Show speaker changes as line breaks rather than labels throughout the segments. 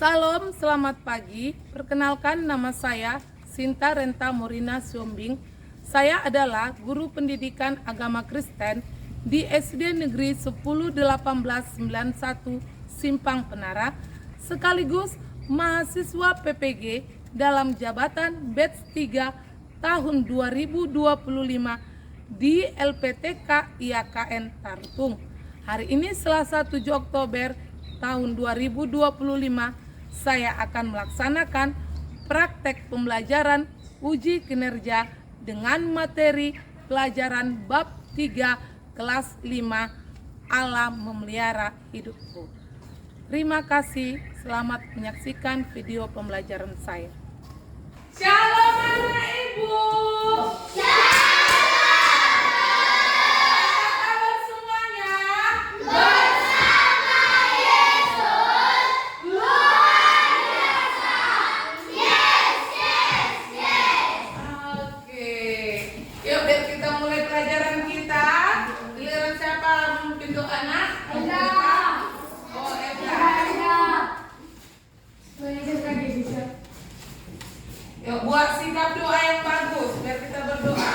Salam, selamat pagi. Perkenalkan, nama saya Sinta Renta Morina Siombing. Saya adalah guru pendidikan agama Kristen di SD Negeri 10-18-91 Simpang Penara, sekaligus mahasiswa PPG dalam jabatan batch 3 tahun 2025 di LPTK IAKN Tartung. Hari ini Selasa 7 Oktober tahun 2025, saya akan melaksanakan praktek pembelajaran uji kinerja dengan materi pelajaran bab 3 kelas 5 Allah memelihara hidupku. Terima kasih, selamat menyaksikan video pembelajaran saya. Shalom anak ibu. Yuk buat sikap doa yang bagus biar kita berdoa.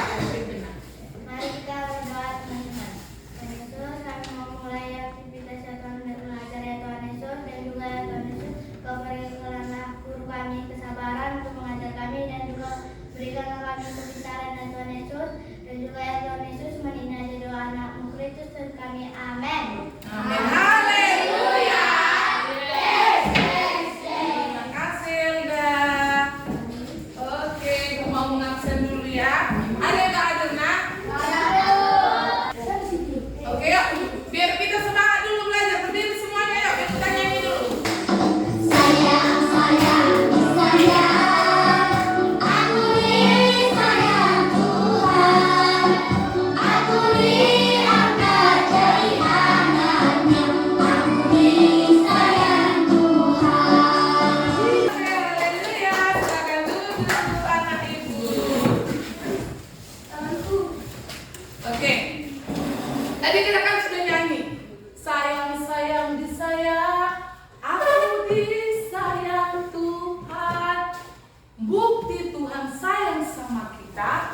Mari kita berdoa, teman-teman. Tuhan Yesus, kami mau mulai aktivitas ya Tuhan dan mengajar ya Tuhan Yesus, dan juga ya Tuhan Yesus, Kau berikanlah guru kami kesabaran untuk mengajar kami, dan juga berikanlah kami kebesaran ya Tuhan Yesus, dan juga ya Tuhan Yesus, meninaji doa anak-Mu Kristus dan kami. Amin.
Amin. Haleluya. Tadi kita kan sudah nyanyi, sayang disayang, aku disayang Tuhan. Bukti Tuhan sayang sama kita,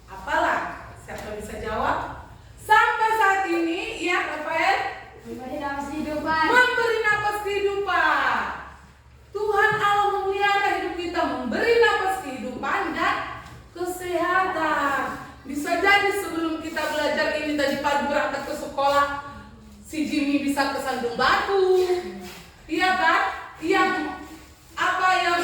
apalah? Siapa bisa jawab? Sampai saat ini, ya Rafael, memberi napas kehidupan. Tuhan Allah memelihara hidup kita, memberi napas kehidupan dan kesehatan. Bisa jadi sebelum kita belajar ini tadi pagi berangkat ke sekolah, si Jimmy bisa kesandung batu, iya kan? Yang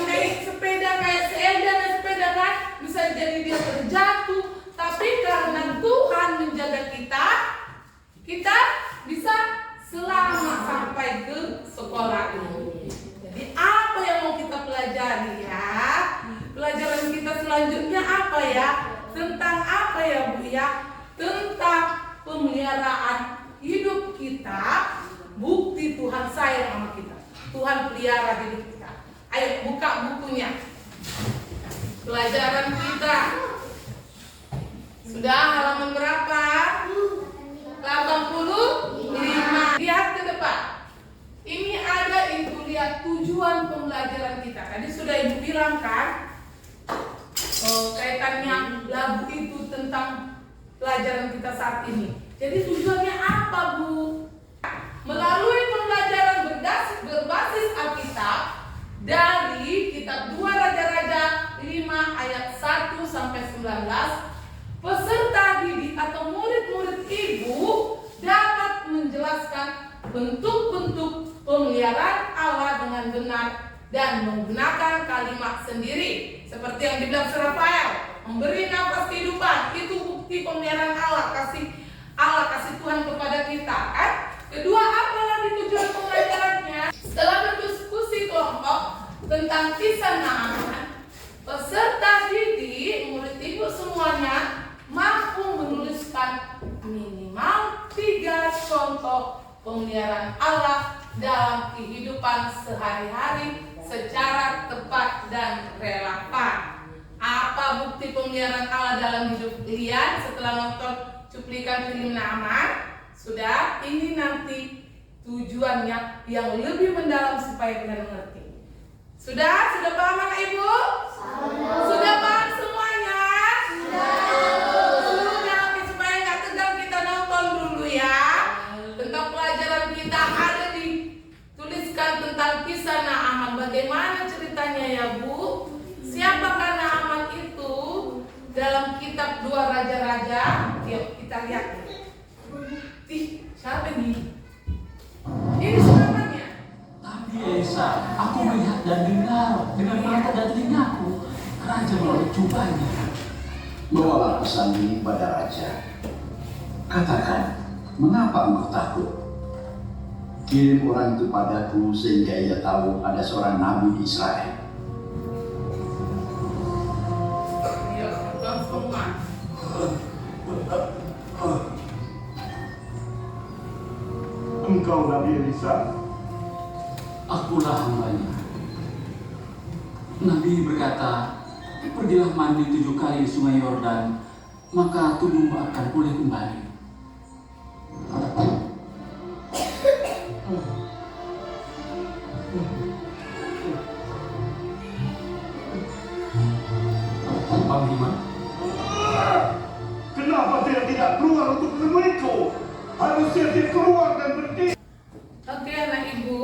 naik sepeda kayak si Elda naik sepeda kan, bisa jadi dia terjatuh. Tapi karena Tuhan menjaga kita, kita bisa selamat sampai ke sekolah ini. Jadi apa yang mau kita pelajari ya? Pelajaran kita selanjutnya apa ya? Tentang apa ya Bu ya? Tentang pemeliharaan hidup kita. Bukti Tuhan sayang sama kita. Tuhan pelihara hidup kita. Ayo buka bukunya. Pelajaran kita sudah halaman berapa? 85. Lihat ke depan. Ini ada Ibu lihat tujuan pembelajaran kita. Tadi sudah Ibu bilang kan? Kaitannya lagu itu tentang pelajaran kita saat ini. Jadi tujuannya apa Bu? Melalui pembelajaran berbasis Alkitab dari kitab 2 Raja-Raja 5 ayat 1 sampai 19, peserta didik atau murid-murid Ibu dapat menjelaskan bentuk-bentuk pemeliharaan Allah dengan benar dan menggunakan kalimat sendiri seperti yang dibilang Rafael, memberi nafas kehidupan. Itu bukti pemeliharaan Allah, kasih Tuhan kepada kita kan. Kedua, apa lagi tujuan pembelajarannya? Setelah berdiskusi kelompok tentang kisah Naaman, peserta didik murid Ibu semuanya mampu menuliskan minimal 3 contoh pemeliharaan Allah dalam kehidupan sehari-hari secara tepat dan relevan. Apa bukti pemeliharaan Allah dalam hidup kalian setelah nonton cuplikan film Naaman? Sudah, ini nanti tujuannya yang lebih mendalam supaya kalian mengerti. Sudah paham anak ibu? Sudah paham semuanya? Sudah. Oke, supaya nggak tegang kita nonton dulu ya. Tentang pelajaran kita ada dituliskan tentang kisah Naaman. Bagaimana ceritanya ya Bu? Siapakah Naaman itu dalam kitab 2 Raja-Raja? Yuk kita lihat. Siapa ini? Ini suaranya.
Tapi Esa, aku melihat dan dengar dengan mata dan telingaku. Raja melalui cobanya.
Bawalah pesan ini pada raja. Katakan, mengapa engkau takut? Kirim orang itu padaku sehingga ia tahu ada seorang nabi di Israel.
Ya, langsung mah.
Engkau Nabi Elisa?
Akulah hambanya. Nabi berkata, pergilah mandi 7 kali di sungai Yordan, maka tubuhmu akan pulih kembali. Panglima,
Kenapa dia tidak keluar untuk menemuiku? Harusnya dia keluar dan berdiri.
Oke anak ibu,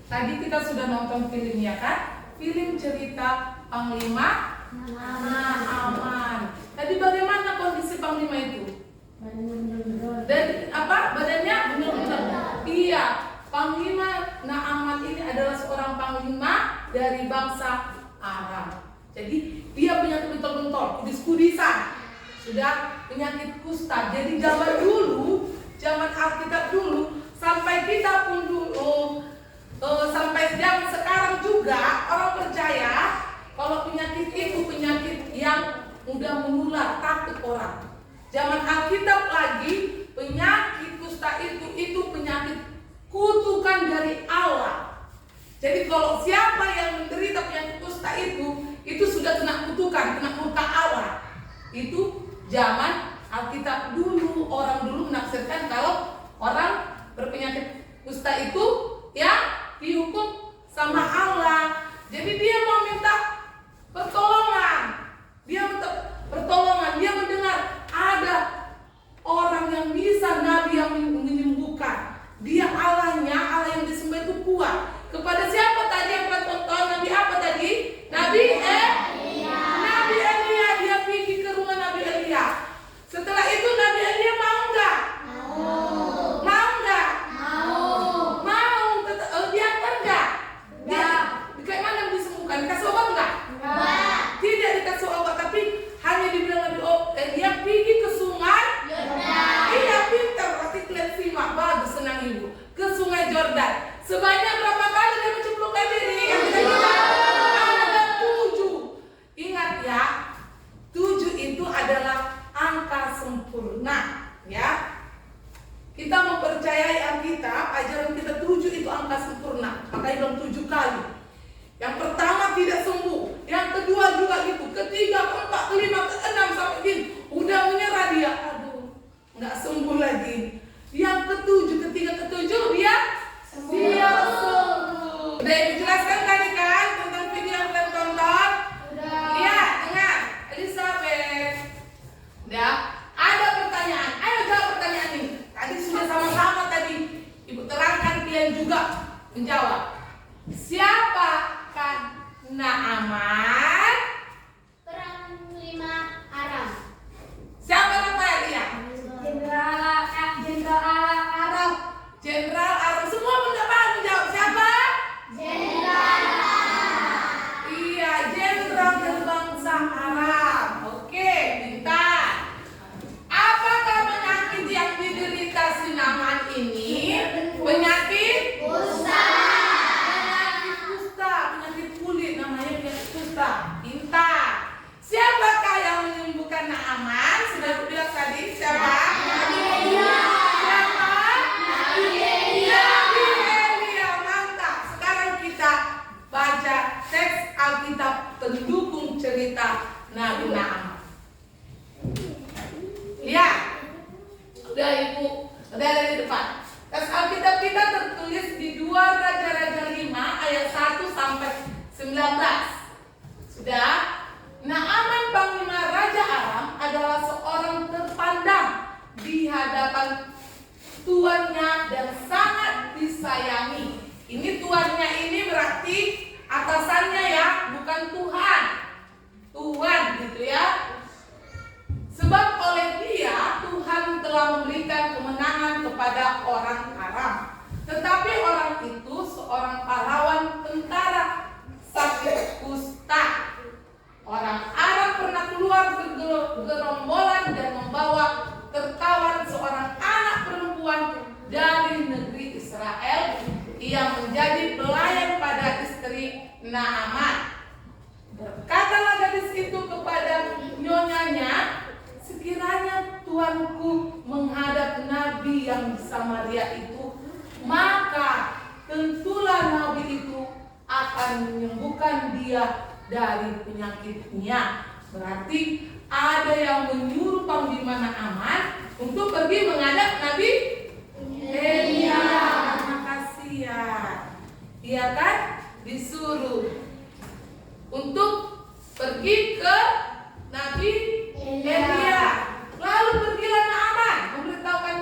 tadi kita sudah nonton film ya kan? Film cerita Panglima Naaman. Tadi bagaimana kondisi Panglima itu? Dan apa? Badannya benar-benar. Iya, Panglima Naaman ini adalah seorang panglima dari bangsa Arab. Jadi dia penyakit bentol-bentol, kudis-kudisan, sudah penyakit kusta. Jadi zaman Alkitab dulu, sampai kita pun dulu, sampai zaman sekarang juga orang percaya kalau penyakit itu penyakit yang mudah menular, takut orang. Zaman Alkitab lagi, penyakit kusta itu penyakit kutukan dari Allah. Jadi kalau siapa yang menderita penyakit kusta itu sudah kena kutukan, kena murka Allah. Itu zaman Alkitab dulu, orang dulu menafsirkan kalau orang berpenyakit kusta itu ya dihukum sama Allah. Jadi dia mau minta pertolongan. Dia minta pertolongan, dia mendengar ada orang yang bisa, nabi yang menyembuhkan. Dia Allahnya, Allah yang disembah itu kuat. Kepada siapa tadi yang tonton? Nabi apa tadi? Nabi Elia. Dia pergi ke rumah Nabi Elia. Setelah itu Nabi Elia mau nggak? Mau nggak? Mau. Dia nggak? Dia kayak mana disembuhkan? Dikasih obat nggak? Tidak dikasih obat, tapi hanya dibilang Nabi Elia pergi ke sungai. Iya, pintar, berarti kalian simak, bagus, senang ibu. Ke sungai Jordan. Sebanyak berapa kali dia mencemplungkan diri? Yang kita bilang ada 7. Ingat ya, 7 itu adalah angka sempurna, ya. Kita mempercayai Alkitab, ajaran kita 7 itu angka sempurna. Makanya bilang 7 kali. Yang pertama tidak sembuh, yang kedua juga gitu, ketiga, keempat, kelima, keenam sampai gini, udah menyerah dia, aduh, nggak sembuh lagi. Yang ketujuh, ketiga, ketujuh dia sembuh. Udah dijelaskan tadi kan tentang video yang kalian tonton? Iya, dengar, Elizabeth. Udah, ada pertanyaan. Ayo jawab pertanyaan ini. Tadi sudah sama-sama tadi ibu terangkan, kalian juga menjawab. Siapakah Naaman?
Panglima Aram.
Siapa namanya dia?
Jenderal Aram.
Jenderal Aram. Semua menjawab. Siapa?
Jenderal.
Iya, jenderal dari bangsa Arab. Oke, pintar. Apakah penyakit yang diderita si Naaman ini? Penyakit
Kusta.
penyakit kulit, namanya penyakit kusta. Pintar. Siapakah yang menyembuhkan Naaman? Sudah bilang tadi, siapa? Siapa? Nabi Elia. Mantap. Sekarang kita baca teks Alkitab pendukung cerita Nabi Naaman. Lihat. Udah ibu, udah ada di depan. Teks Alkitab kita berarti atasannya ya, bukan Tuhan. Tuhan gitu ya. Sebab oleh Dia Tuhan telah memberikan kemenangan kepada orang Aram. Tetapi orang itu seorang pahlawan tentara sakit kusta. Orang Aram pernah keluar gerombolan dan membawa tertawan seorang anak perempuan dari negeri Israel yang menjadi pelayan pada istri Naaman. Berkatalah gadis itu kepada nyonyanya, sekiranya tuanku menghadap nabi yang di Samaria itu, maka tentulah nabi itu akan menyembuhkan dia dari penyakitnya. Berarti ada yang menyuruh Panglima Naaman untuk pergi menghadap Nabi Elia. Terima kasih ya. Dia kan disuruh untuk pergi ke Nabi Elia. Lalu pergilah Naaman memberitahukan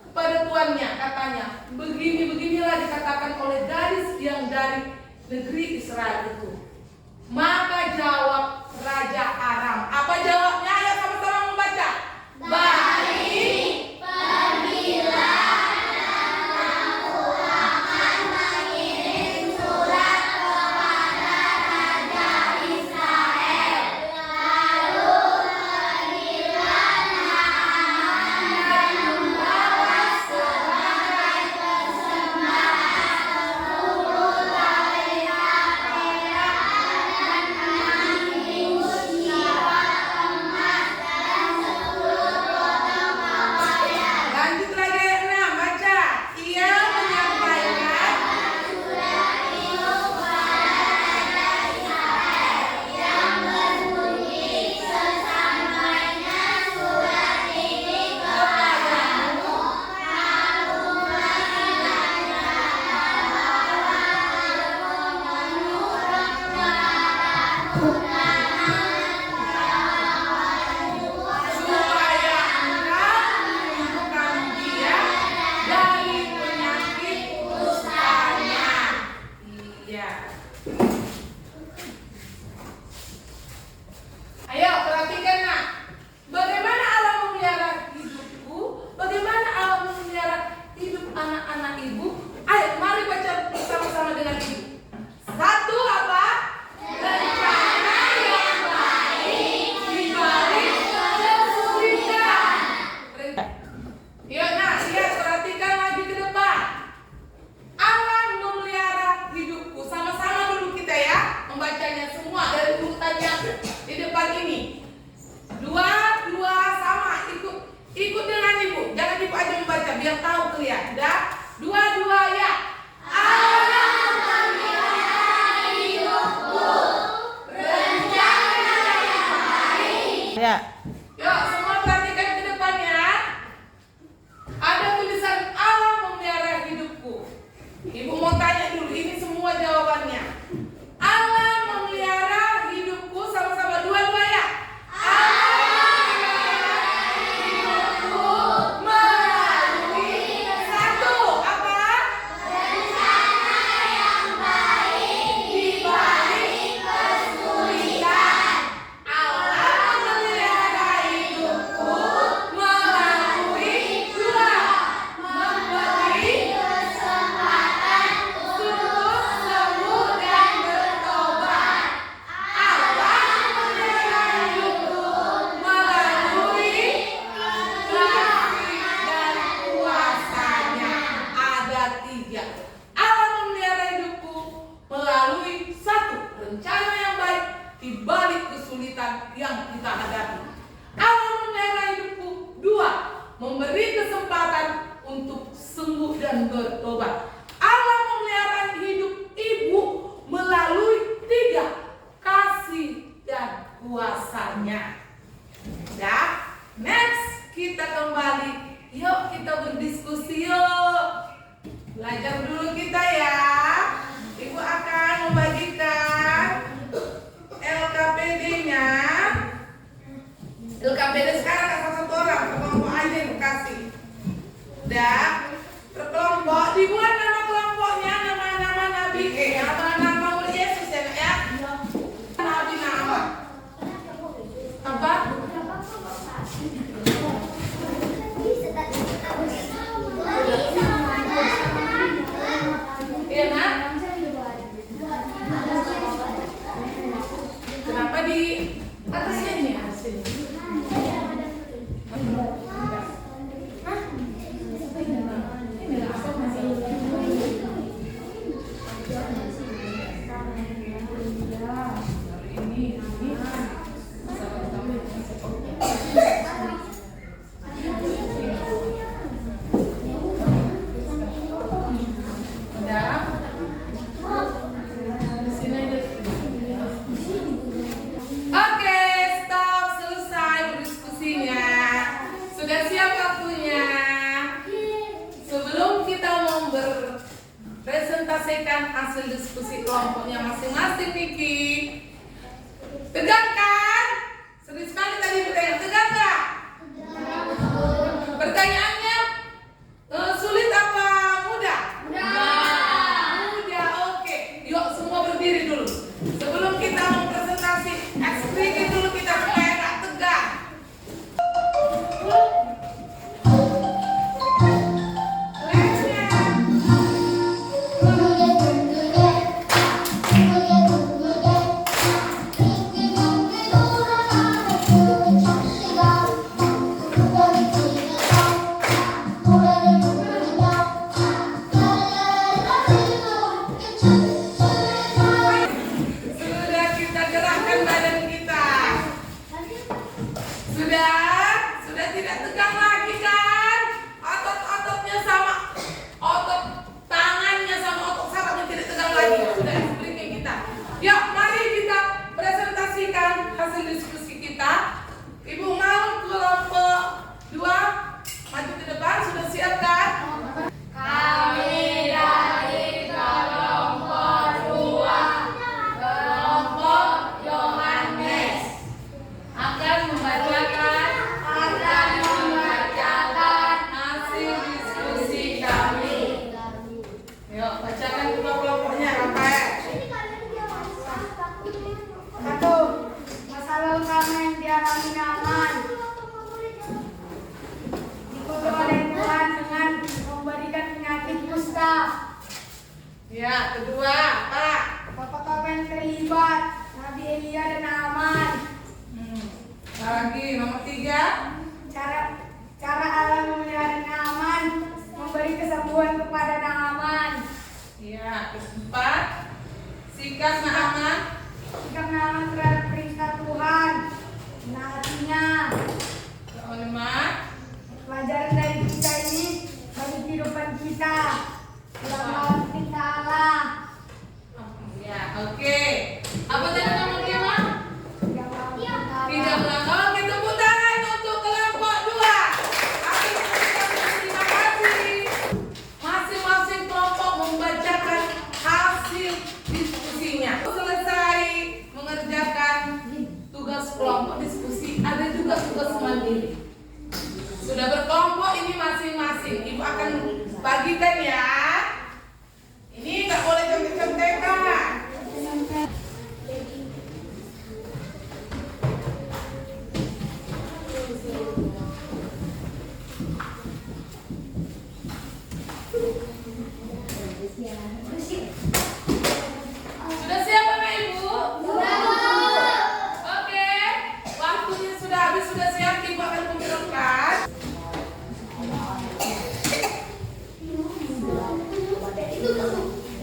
kepada tuannya, katanya, beginilah dikatakan oleh gadis yang dari negeri Israel itu. Maka jawab Raja Aram. Apa jawabnya? Ayo sama-sama membaca. Baik,
pergilah, aku akan mengirim surat kepada Raja Israel. Lalu pergilah Naaman dan membawa sebagai persembahan 10 talenta perak dan 6.000 siwak emas dan 10 potong pakaian.
lanjut lagi ayat 6, baca. Ia menyampaikan
Surat itu kepada Raja Israel yang berbunyi, sesampainya surat ini kepadamu, kamu mengingatlah bahwa aku menyuruh kepadamu
supaya engkau menyembuhkan dia dari penyakit kustanya. Iya. Ayo perhatikan nak. Bagaimana Allah memelihara hidupku? Bagaimana Allah memelihara hidup anak-anak ibu? Ayo mari baca bersama-sama dengan ibu. Satu apa? Rencana yang baik di balik kesulitan. Yuk nah, lihat, perhatikan lagi ke depan. Allah memelihara hidupku. Sama-sama dulu kita ya, membacanya semua dari urutan yang di depan ini. Dua sama, ikut dengan ibu. Jangan ibu aja membaca, biar tahu kalian. Dah, dua ya. Allah memelihara hidupku. Rencana yang baik.
Ya.
Yuk, semua perhatikan ke depannya. Ada tulisan Allah memelihara hidupku. Ibu mau tanya dulu, ini semua jawabannya. Allah memelihara hidupku, sama-sama dua ya. Allah memelihara hidupku melalui satu apa? Rencana yang baik di balik kesulitan. Allah memelihara hidupku melalui dua, memberi kesempatan untuk sembuh dan bertobat. Allah memelihara hidupku melalui kasih dan kuasanya. Ada tiga. Allah memelihara hidupku melalui satu, rencana yang baik di balik kesulitan yang kita hadapi. Allah memelihara hidupku dua, memberi kesempatan untuk sembuh dan bertobat. Allah memelihara hidup ibu melalui tiga, kasih dan kuasanya. Dah, next kita kembali. Yuk kita berdiskusi yuk. Belajar dulu kita ya. Ibu akan membagikan LKPD-nya. LKPD sekarang satu orang, kelompok aja yang kasih. Dah, berkelompok dibuat di atasnya ini hasilnya. Oke, stop, selesai berdiskusinya. Sudah siap waktunya. Sebelum kita mempresentasikan hasil diskusi kelompoknya masing-masing, Niki, tegang kan? Sering sekali tadi bertanya, tegang nggak? Pertanyaannya sulit apa mudah? Mudah, oke. Yuk semua berdiri dulu. Sebelum kita mempresentasi, ekspresi dulu kita supaya nggak tegang. Sudah kita gerakkan badan kita. Sudah tidak tegang lagi kan? Otot-ototnya sama, otot tangannya sama otot sarafnya tidak tegang lagi. Sudah ekspresi kita. Yuk, mari kita presentasikan hasil diskusi kita. Ibu mau kelompok 2 maju ke depan, sudah siap kan?
Kami dari kelompok 2, kelompok Yohanes,
Akan membacakan hasil diskusi kami. Yuk, bacakan kedua kelompoknya, Rafael.
1. Masalah utama yang dialami Naaman dikutuk oleh Tuhan dengan memberikan penyakit kusta.
Ya, kedua, Pak.
Tokoh-tokoh yang terlibat Nabi Elia dan Naaman.
Lagi nomor 3.
Cara Allah memelihara Naaman, memberi kesembuhan kepada Naaman.
Ya, keempat. Sikap Naaman.
Sikap Naaman terhadap perintah Tuhan, menaatinya.
Kelima.
Pelajaran dari kisah ini bagi kehidupan kita, tidak melawan perintah Allah,
Ya, oke. Apa tadi nomor 5?
tidak melawan perintah
Tidak
Allah.
melanggar. Oke, tepuk tangan untuk kelompok 2. Terima kasih. Masing-masing kelompok membacakan hasil diskusinya. Selesai mengerjakan tugas kelompok diskusi, ada juga tugas mandiri. Sudah berkelompok ini masing-masing. Ibu akan bagikan ya. Ini nggak boleh contek-contekan. Sudah siap Bapak Ibu? Oke. Waktunya sudah habis, sudah siap. Ibu akan kumpulkan.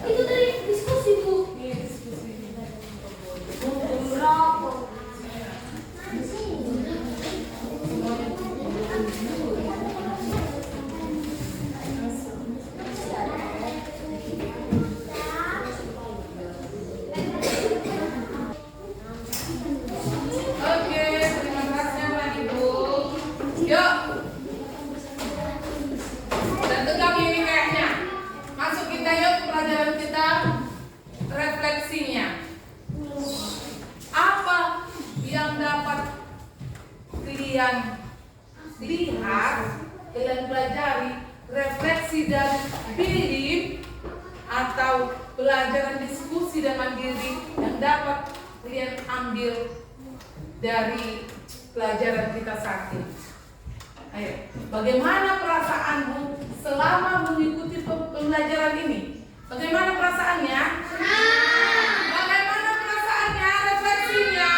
Itu dari diskusi, Bu.
Ini diskusi. Oke, terima kasih Bapak Ibu. Yuk. Dan tegang ini kayaknya. Masuk kita yuk ke pelajaran kita, refleksinya. Apa yang dapat kalian lihat, kalian pelajari, refleksi dan belief atau pelajaran diskusi dan mandiri yang dapat kalian ambil dari pelajaran kita saat ini. Ayo, bagaimana perasaanmu selama mengikuti pembelajaran ini? Bagaimana perasaannya? Bagaimana perasaannya? Refleksinya?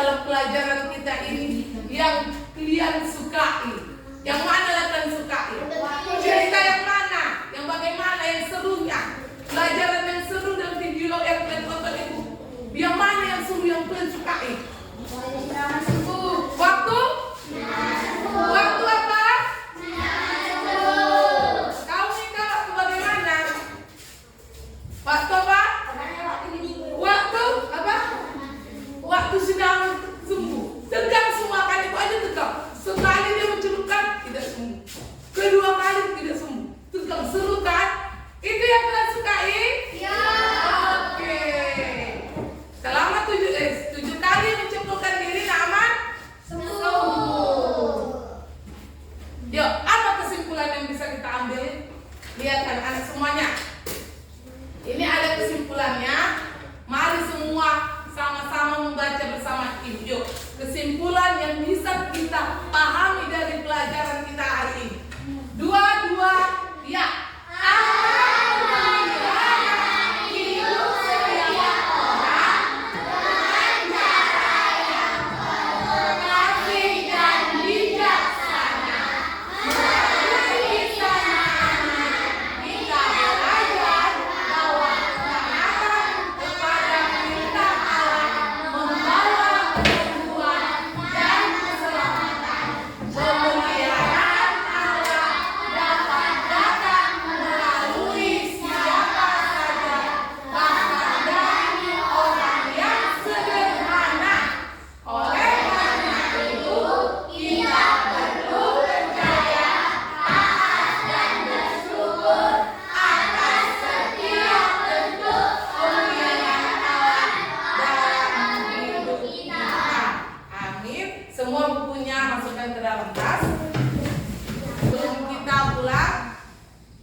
dalam pelajaran kita ini yang kalian sukai? Yang mana yang kalian sukai? Cerita yang mana? Yang bagaimana? Yang serunya? Pelajaran yang seru dan video yang kalian tonton itu, yang mana yang seru yang kalian sukai? Waktu? Waktu apa? Kau Mika, waktu bagaimana? Waktu apa? Waktu apa? Waktu sedang sembuh. Tegang semua kali itu aja tegang. Sekali dia mencelupkan tidak sembuh. Kedua kali tidak sembuh. Tegang, seru kan? Itu yang kalian sukai? Ya. Oke. Selama 7 kali mencelupkan diri aman? Sembuh. Yuk, apa kesimpulan yang bisa kita ambil? Lihat anak-anak semuanya. Ini ada kesimpulannya. Mari semua sama-sama membaca bersama ibu. Yuk, kesimpulan yang bisa kita pahami dari pelajaran kita hari ini. 2, ya. Semua bukunya masukkan ke dalam tas. Sebelum kita pulang,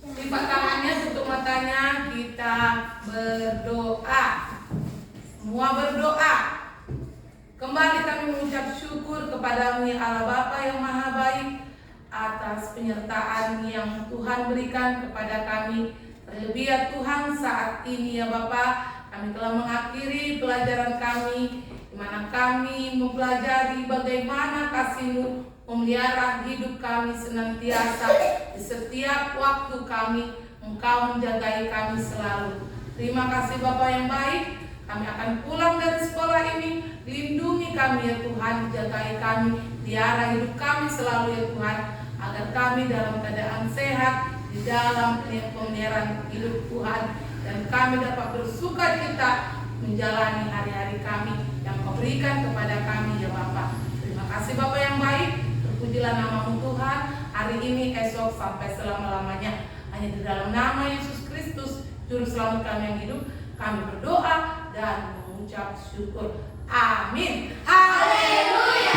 lipat tangannya, tutup matanya, kita berdoa. Semua berdoa. Kembali kami mengucap syukur kepadamu ya Allah Bapa yang Maha Baik atas penyertaan yang Tuhan berikan kepada kami. Terlebih ya Tuhan saat ini ya Bapa, kami telah mengakhiri pelajaran kami, di mana kami mempelajari bagaimana kasih-Mu memelihara hidup kami senantiasa. Di setiap waktu kami, Engkau menjagai kami selalu. Terima kasih Bapa yang baik. Kami akan pulang dari sekolah ini. Lindungi kami ya Tuhan, jagai kami, pelihara hidup kami selalu ya Tuhan, agar kami dalam keadaan sehat di dalam pemeliharaan hidup Tuhan, dan kami dapat bersukacita menjalani hari-hari kami yang Kau berikan kepada kami ya Bapa. Terima kasih Bapa yang baik. Terpujilah nama-Mu Tuhan hari ini, esok, sampai selama-lamanya. Hanya di dalam nama Yesus Kristus Juru Selamat kami yang hidup, kami berdoa dan mengucap syukur. Amin. Haleluya.